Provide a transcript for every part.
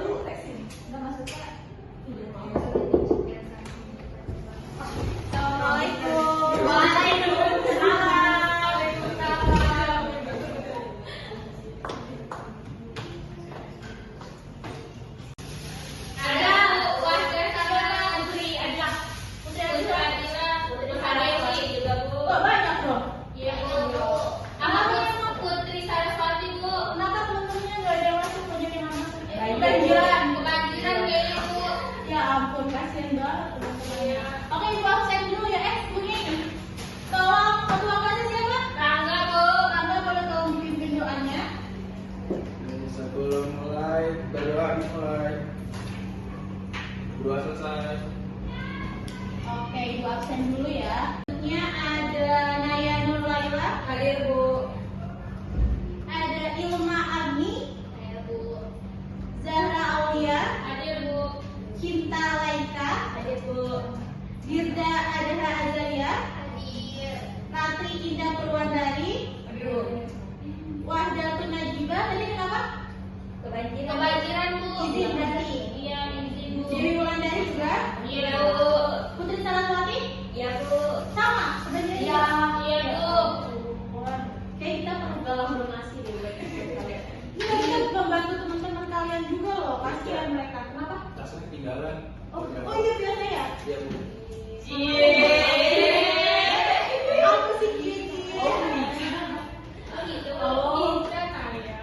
dulu teks ini. Enggak maksudnya. Assalamualaikum. Sebelum mulai, berdoa dimulai. Berdoa selesai. Oke, Ibu absen dulu ya. Selanjutnya ada Naya Nur Laila. Hadir, Bu. Ada Ilma Agni. Hadir, Bu. Zahra Aulia. Hadir, Bu. Cinta Laika. Hadir, Bu. Dirda Adha Azaria. Hadir. Ratri Indah Purwandari. Hadir, Bu. Wahdatun Najibah. Tadi kenapa? Kebanjiran, Bu. Izin berarti. Iya, izin, Bu. Dewi Wulandari juga. Iya, Bu. Putri Saraswati. Iya, Bu. Sama sebenarnya. Iya, iya, Bu. Kayak kita perlu galang donasi deh buat kalian. Iya, kita membantu teman-teman kalian juga loh. Kasihan mereka. Kenapa? Tasnya ketinggalan. Oh iya biasa ya. Iya, Bu. Aku sih gini. Oh, gitu. Oh. Kita kaya.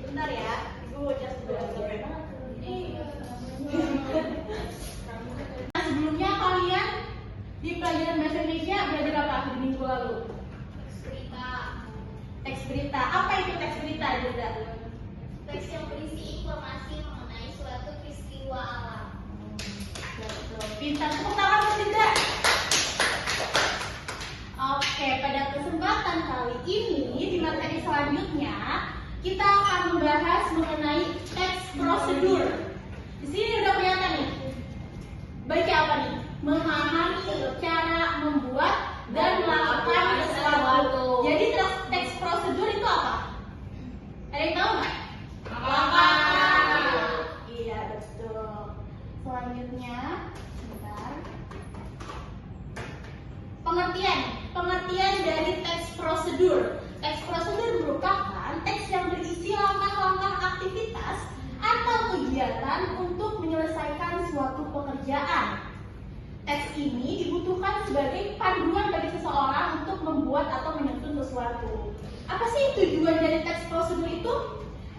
Bentar ya. Ibu just sampai. Sebelumnya kalian di pelajaran bahasa Indonesia belajar apa di minggu lalu? Teks berita. Apa itu teks berita, Dirda? Teks yang berisi informasi mengenai suatu peristiwa alam. Pintar, tepuk tangan buat Dirda. Oke, pada kesempatan kali ini di materi selanjutnya kita akan membahas mengenai teks prosedur. Di sini udah kelihatan nih. Baca apa nih? Memahami cara membuat dan melakukan sesuatu. Jadi teks prosedur itu apa? Ada yang tahu nggak? Apa? Iya betul. Selanjutnya, sebentar. Pengertian dari teks prosedur. Teks prosedur merupakan teks yang berisi langkah-langkah aktivitas atau kegiatan untuk menyelesaikan suatu pekerjaan. Teks ini dibutuhkan sebagai panduan bagi seseorang untuk membuat atau menyusun sesuatu. Apa sih tujuan dari teks prosedur itu?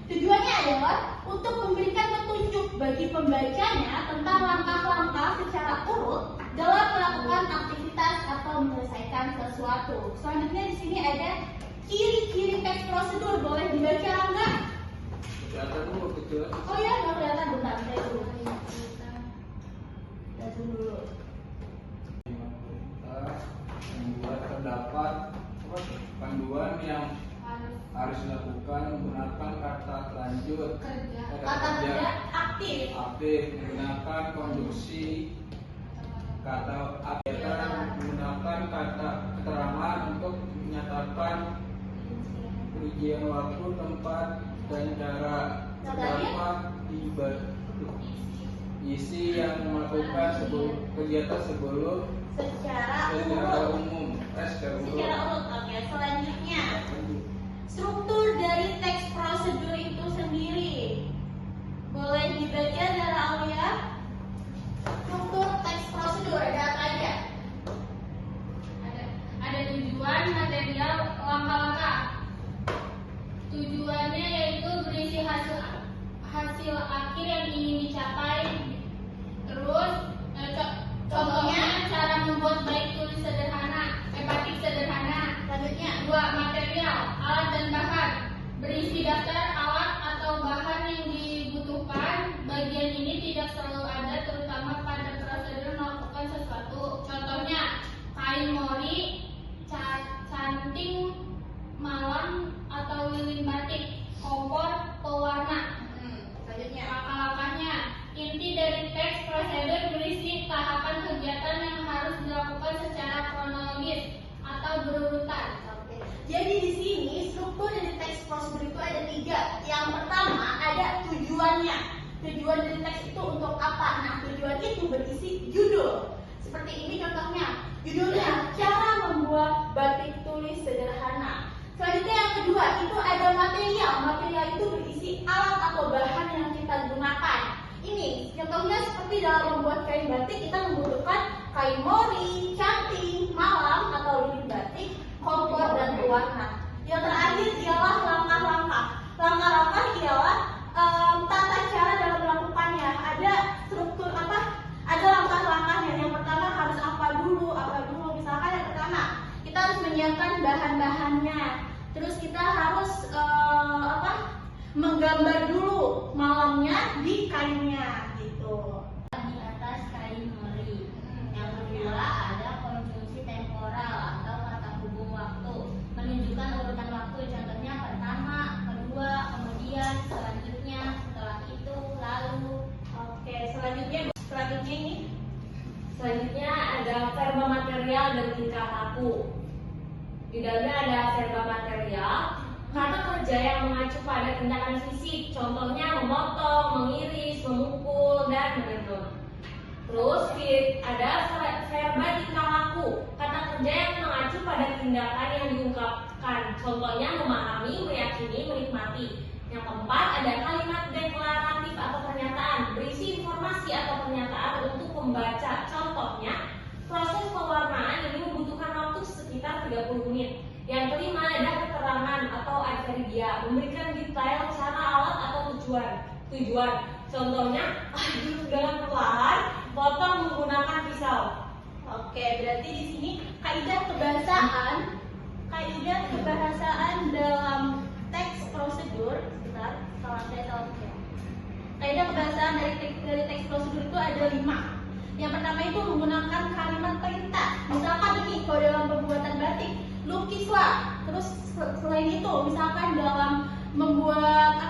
Tujuannya adalah untuk memberikan petunjuk bagi pembacanya tentang langkah-langkah secara urut dalam melakukan aktivitas atau menyelesaikan sesuatu. Selanjutnya di sini ada ciri-ciri teks prosedur. Boleh dibaca enggak? Kelihatan, Bu, kecil. Oh ya, nggak kelihatan. Bentar, saya dulu. Membuat terdapat panduan yang harus dilakukan menggunakan kata lanjut, Kata kerja aktif. menggunakan konjungsi kata akhirnya menggunakan kata keterangan untuk menyatakan perincian waktu, tempat, dan cara terdapat isi yang melakukan kegiatan sebelum Secara secara urut. umum. Secara urut. Oke, selanjutnya struktur dari teks prosedur itu sendiri. Boleh dibaca dari Aulia? Struktur teks prosedur ada apa aja? Ada tujuan, material, langkah-langkah. Tujuannya yaitu berisi hasil akhir yang ingin dicapai. Terus contohnya cara membuat baik tulis sederhana, batik sederhana. Selanjutnya, Dua, material, alat dan bahan. Berisi daftar alat atau bahan yang dibutuhkan. Bagian ini tidak selalu ada, terutama pada prosedur melakukan sesuatu. Contohnya, kain mori, canting, malam atau lilin batik, kompor, pewarna. selanjutnya. Langkah-langkahnya, inti dari teks prosedur berisi tahapan kegiatan yang harus dilakukan secara kronologis atau berurutan. Jadi di sini struktur dari teks prosedur itu ada 3. Yang pertama ada tujuan tujuannya. Tujuan dari teks itu untuk apa? Nah, tujuan itu berisi judul. Seperti ini contohnya. Judulnya, cara membuat batik tulis sederhana. Selanjutnya yang kedua, itu ada material. Material itu berisi alat atau bahan yang kita gunakan. Ini contohnya seperti dalam membuat kain batik, kita membutuhkan kain mori, canting, malam atau lilin batik, kompor, dan pewarna. Yang terakhir ialah langkah-langkah. Langkah-langkah ialah tata cara dalam melakukannya. Ada struktur apa? Ada langkah-langkahnya. Yang pertama harus apa dulu? Misalkan yang pertama, kita harus menyiapkan bahan-bahannya. Terus kita harus menggambar dulu malamnya di kainnya gitu. Di atas kain mori. Yang kedua ada konjungsi temporal atau kata hubung waktu, menunjukkan urutan waktu. Contohnya pertama, kedua, kemudian, selanjutnya, setelah itu, lalu. Oke, selanjutnya ini. Selanjutnya ada verba material dan tingkah laku. Di dalamnya ada verba material, kata kerja yang mengacu pada tindakan fisik, contohnya memotong, mengiris, memukul, dan menenun. Terus ada verba tingkah laku, kata kerja yang mengacu pada tindakan yang diungkapkan, contohnya memahami, meyakini, menikmati. Yang keempat ada kalimat deklaratif atau pernyataan, berisi informasi atau pernyataan untuk pembaca. Contohnya, proses pewarnaan ini membutuhkan waktu sekitar 30 menit. Yang kelima ada keterangan atau adverbial, memberikan detail cara, alat atau tujuan. Contohnya, aduk dengan perlahan, potong menggunakan pisau. Oke, berarti di sini kaidah kebahasaan dalam teks prosedur. Sebentar, salah saya salah. Kaidah kebahasaan dari teks prosedur itu ada 5. Yang pertama itu menggunakan kalimat perintah. Misalkan ini kalau dalam pembuatan batik, lukislah. Terus selain itu, misalkan dalam membuat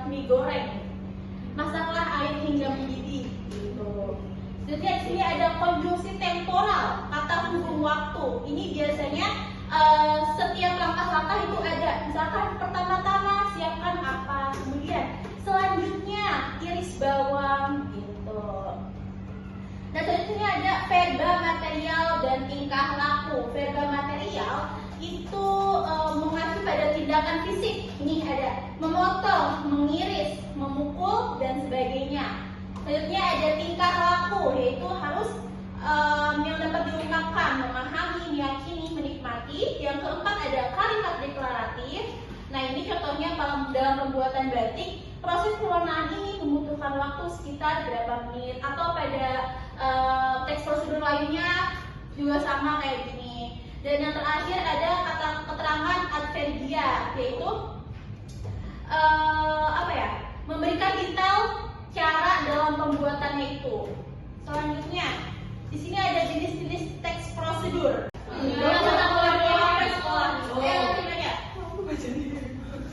mie goreng, masaklah air hingga mendidih. Gitu. Jadi di sini ada konjungsi temporal, kata hubung waktu. Ini biasanya setiap langkah-langkah itu ada. Misalkan pertama-tama siapkan apa, kemudian selanjutnya iris bawang gitu. Dan selanjutnya ada verba material dan tingkah laku. Verba material itu mengacu pada tindakan fisik. Ini ada memotong, mengiris, memukul, dan sebagainya. Selanjutnya ada tingkah laku, yaitu harus yang dapat diungkapkan, memahami, meyakini, menikmati. Yang keempat ada kalimat deklaratif. Nah, ini contohnya dalam pembuatan batik, proses pewarnaan ini membutuhkan waktu sekitar berapa menit, atau pada teks prosedur lainnya juga sama kayak gini. Dan yang terakhir ada kata keterangan adverbial, yaitu memberikan detail cara dalam pembuatannya itu. Selanjutnya, di sini ada jenis-jenis teks prosedur.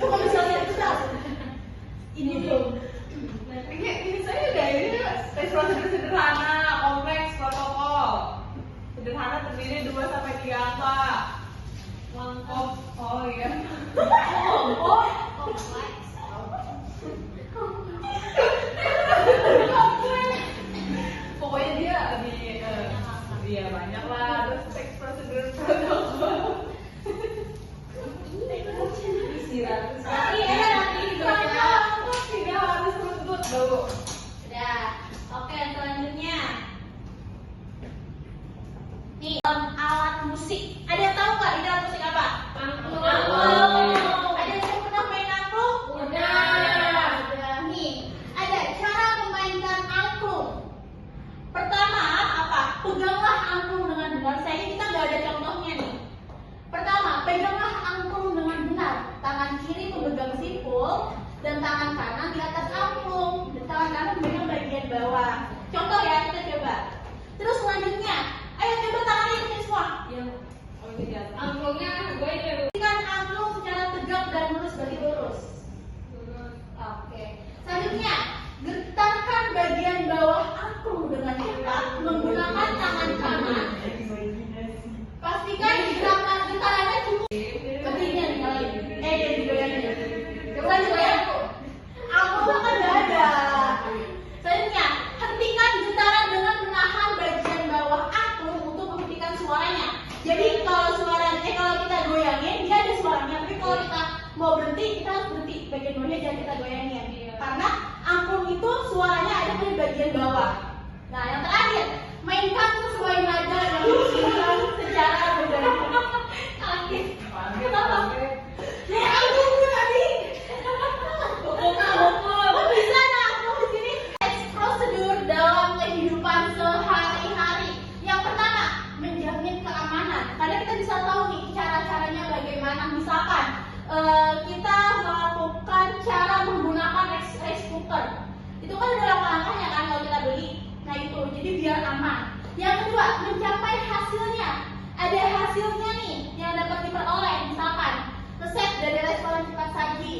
Coba misalnya ini belum. Ini saya udah ini teks prosedur sederhana, kompleks, protokol. Sederhana terdiri 2 sampai 3 angka. Lengkap. Oh iya. Kompleks. Pokoknya dia banyak lah. Terus teks prosedur protokol. Tidak harus runtut dulu. Udah. Oke, selanjutnya. Nih, alat musik. Ada yang tahu nggak ini alat musik apa? Angklung. Ada yang pernah main angklung? Udah. Nih, ada cara memainkan angklung. Pertama, apa? Peganglah angklung dengan benar. Sayangnya kita nggak ada contohnya nih. Pertama, peganglah angklung dengan benar. Tangan kiri memegang simpul dan tangan kanan di atas angklung. Dan tangan kanan memegang bagian bawah. Contoh ya, kita coba. Terus selanjutnya, ayo coba tangannya ini semua. Angklungnya gue ini Kan angklung secara tegak dan lurus bagi lurus. Oke. Selanjutnya, getarkan bagian bawah angklung dengan cepat menggunakan tangan kanan. Pastikan gerakannya cukup. Ketinggian kali. Digoyangin. Coba coba ya. mainkan sesuai nada yang disusun secara berbeda. Kenapa? Ya aku tadi. Oh bisa nah aku di sini teks prosedur dalam kehidupan sehari-hari. Yang pertama, menjamin keamanan. Karena kita bisa tahu nih cara-caranya bagaimana. Misalkan kita melakukan cara menggunakan rice cooker. Itu kan ada langkah-langkahnya kan kalau kita beli. Nah itu, jadi biar aman. Yang kedua, mencapai hasilnya. Ada hasilnya nih yang dapat diperoleh. Misalkan resep dari restoran cepat saji,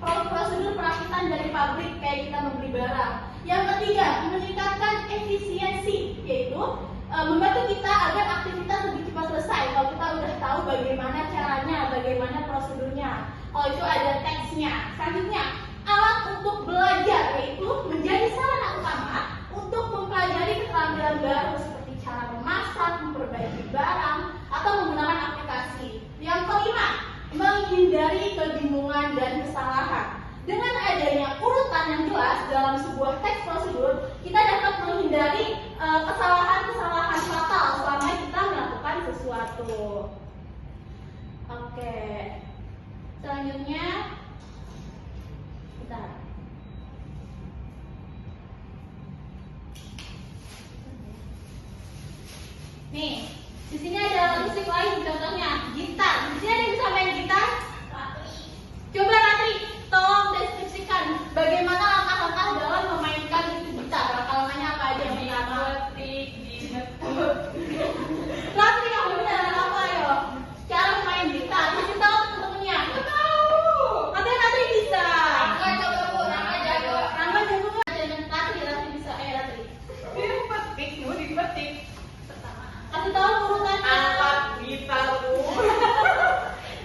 prosedur perakitan dari pabrik kayak kita membeli barang. Yang ketiga, meningkatkan efisiensi, yaitu membantu kita agar aktivitas lebih cepat selesai. Kalau kita udah tahu bagaimana caranya, bagaimana prosedurnya. Kalau itu ada teksnya. Selanjutnya, alat untuk belajar, yaitu menjadi sarana utama untuk mempelajari keterampilan baru seperti cara memasak, memperbaiki barang, atau menggunakan aplikasi. Yang kelima, menghindari kebingungan dan kesalahan. Dengan adanya urutan yang jelas dalam sebuah teks prosedur, kita dapat menghindari kesalahan-kesalahan fatal selama kita melakukan sesuatu. Oke. Selanjutnya, bentar. Nih, di sini ada musik lain contohnya gitar. Di sini ada yang bisa main gitar? Coba Ratri, tolong deskripsikan bagaimana langkah-langkah dalam memainkan itu gitar. Langkah-langkahnya apa aja yang pertama? Ratri, kamu bisa apa ya? Cara main gitar. Kasih tahu temen-temennya. Aku tahu. Katanya Ratri bisa. Rangga coba Bu, Rangga jago. Rangga jago nggak? Ratri bisa. Ratri. Dipetik, Bu, dipetik. Kasih tahu urutannya. Alat gitar, Bu.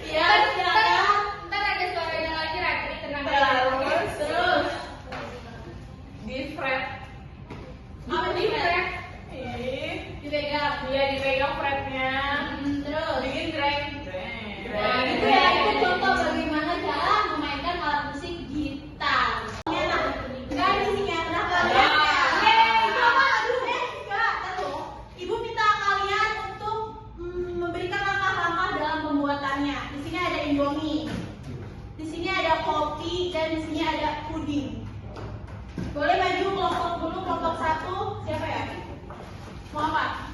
Iya, silakan. Ntar ada suaranya lagi Ratri, tenang Terus, aja. Terus. di fret. Apa nih, Fred? Ih, Dipegang. dia dipegang fretnya. Terus. Bikin drag. Nah, itu ya, itu contoh bagaimana cara memainkan alat musik gitar. Enak. Enggak di sini ya, kenapa? Ya. Coba, enggak, tahu. Ibu minta kalian untuk memberikan langkah-langkah dalam pembuatannya. Di sini ada Indomie. Di sini ada kopi dan di sini ada puding. Boleh maju kelompok dulu, kelompok satu. Siapa ya? Mau apa?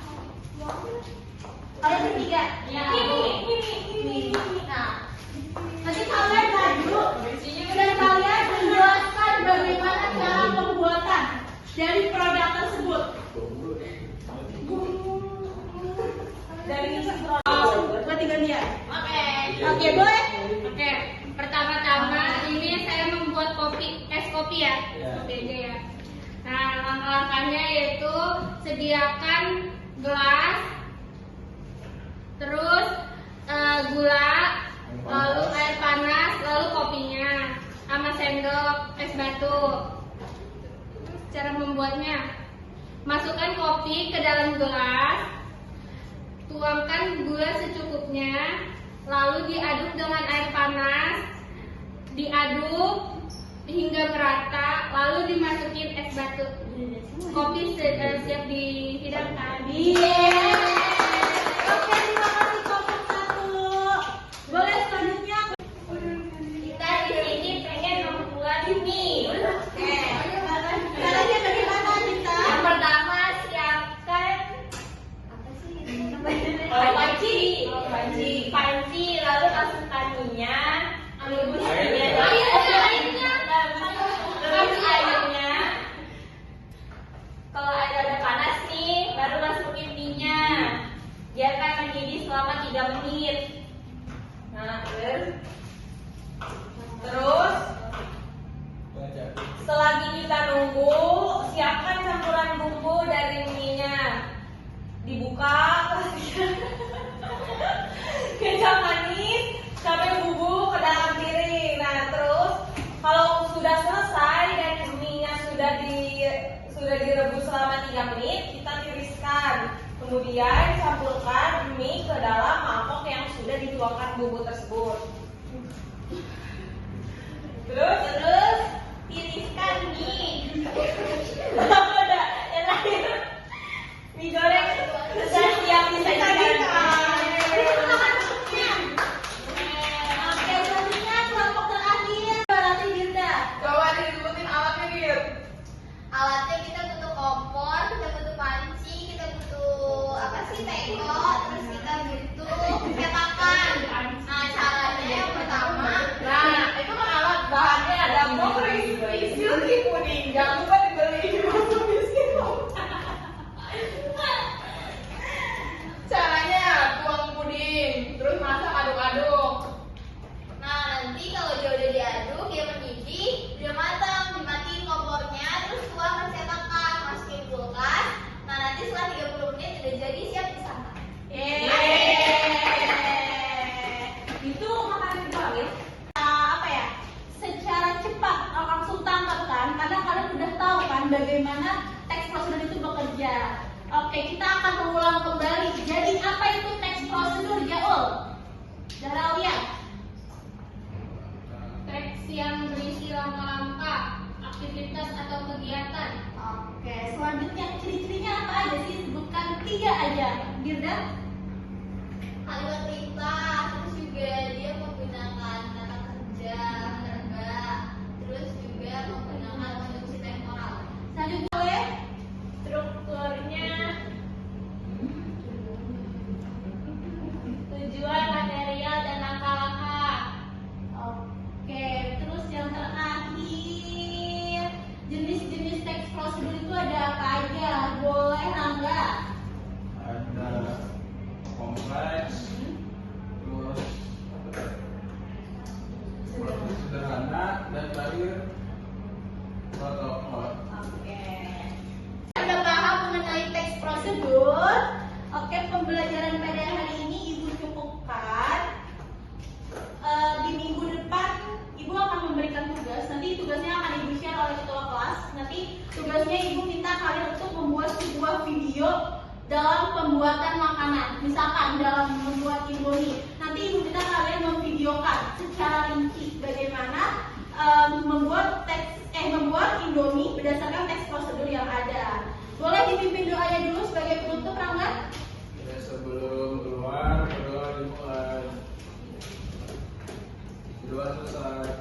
Kalian bertiga? Ya. Ini. Nah, nanti kalian maju dan kalian menjelaskan bagaimana cara pembuatan dari produk tersebut. Dari buat gantian. Oke, boleh. Oke, pertama-tama ini saya membuat es kopi ya. Ya. Kopi aja ya. Nah, langkah-langkahnya yaitu sediakan gelas, terus gula, lalu air panas, lalu kopinya, sama sendok es batu. Terus cara membuatnya, masukkan kopi ke dalam gelas, tuangkan gula secukupnya, lalu diaduk dengan air panas, diaduk hingga merata, lalu dimasukin es batu. Kopi siap dihidangkan. Oke, terima kasih kelompok satu. Boleh selanjutnya. Kita di sini pengen membuat mie. Oke. Caranya bagaimana kita? Yang pertama siapkan apa sih? Panci, lalu masukkan minyak, rebus Air. airnya. Kalau air udah panas nih, baru masukin minyak. Biarkan mendidih selama 3 menit. Nah, terus Baca. selagi kita nunggu, siapkan campuran bumbu dari mie-nya. Dibuka, kecap manis, cabai bubuk ke dalam piring. Nah, terus kalau sudah selesai dan mie-nya sudah direbus selama 3 menit, kita tiriskan. Kemudian campurkan mie ke dalam mangkok yang sudah dituangkan bumbu tersebut. Terus Tiriskan mie. udah, yang lain. Alatnya kita butuh kompor, kita butuh panci, kita butuh apa sih, teko, terus kita butuh cetakan. Nah, caranya yang pertama, Nah, itu kan alat bahannya ada Morris, Silky Puding. Jangan lupa dibeli di Masuk Miskin. Caranya tuang puding, terus masak aduk-aduk. nah nanti kalau dia udah diaduk, dia mendidih, udah matang, dimatiin kompornya, terus tuang ke cetakan, masukin kulkas. Nah nanti setelah 30 menit udah jadi, siap disantap. Itu makanan dipanggil. Apa ya? Secara cepat langsung tangkap kan? Karena kalian udah tahu kan bagaimana teks prosedur itu bekerja. Oke, kita akan mengulang kembali. Jadi apa itu teks prosedur, Jaul? Dara Aulia. Teks yang berisi langkah-langkah, aktivitas atau kegiatan. Oke, selanjutnya ciri-cirinya apa aja sih? Sebutkan 3 aja. Girda? Kalimat perintah, terus juga dia menggunakan kata kerja, verba, terus juga menggunakan konstruksi temporal. Selanjutnya oleh Strukturnya tujuan, material, dan langkah-langkah. Oke, terus yang terakhir jenis-jenis teks prosedur itu ada apa aja? Boleh Rangga? Ada kompleks, terus sederhana, dan terakhir protokol. Oke. Anda paham mengenai teks prosedur? Oke, pembelajaran pada hari ini Ibu cukupkan. Di minggu depan Ibu akan memberikan tugas. Nanti tugasnya akan Ibu share oleh ketua kelas. Nanti tugasnya Ibu minta kalian untuk membuat sebuah video dalam pembuatan makanan. Misalkan dalam membuat Indomie. Nanti Ibu minta kalian memvideokan secara rinci bagaimana membuat Indomie berdasarkan teks prosedur yang ada. Boleh dipimpin doanya dulu sebagai penutup, Rangga? Ya, sebelum keluar, berdoa dimulai. Berdoa selesai.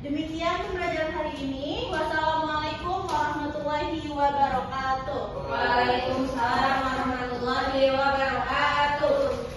Demikian pembelajaran hari ini. Wassalamualaikum warahmatullahi wabarakatuh. Waalaikumsalam warahmatullahi wabarakatuh.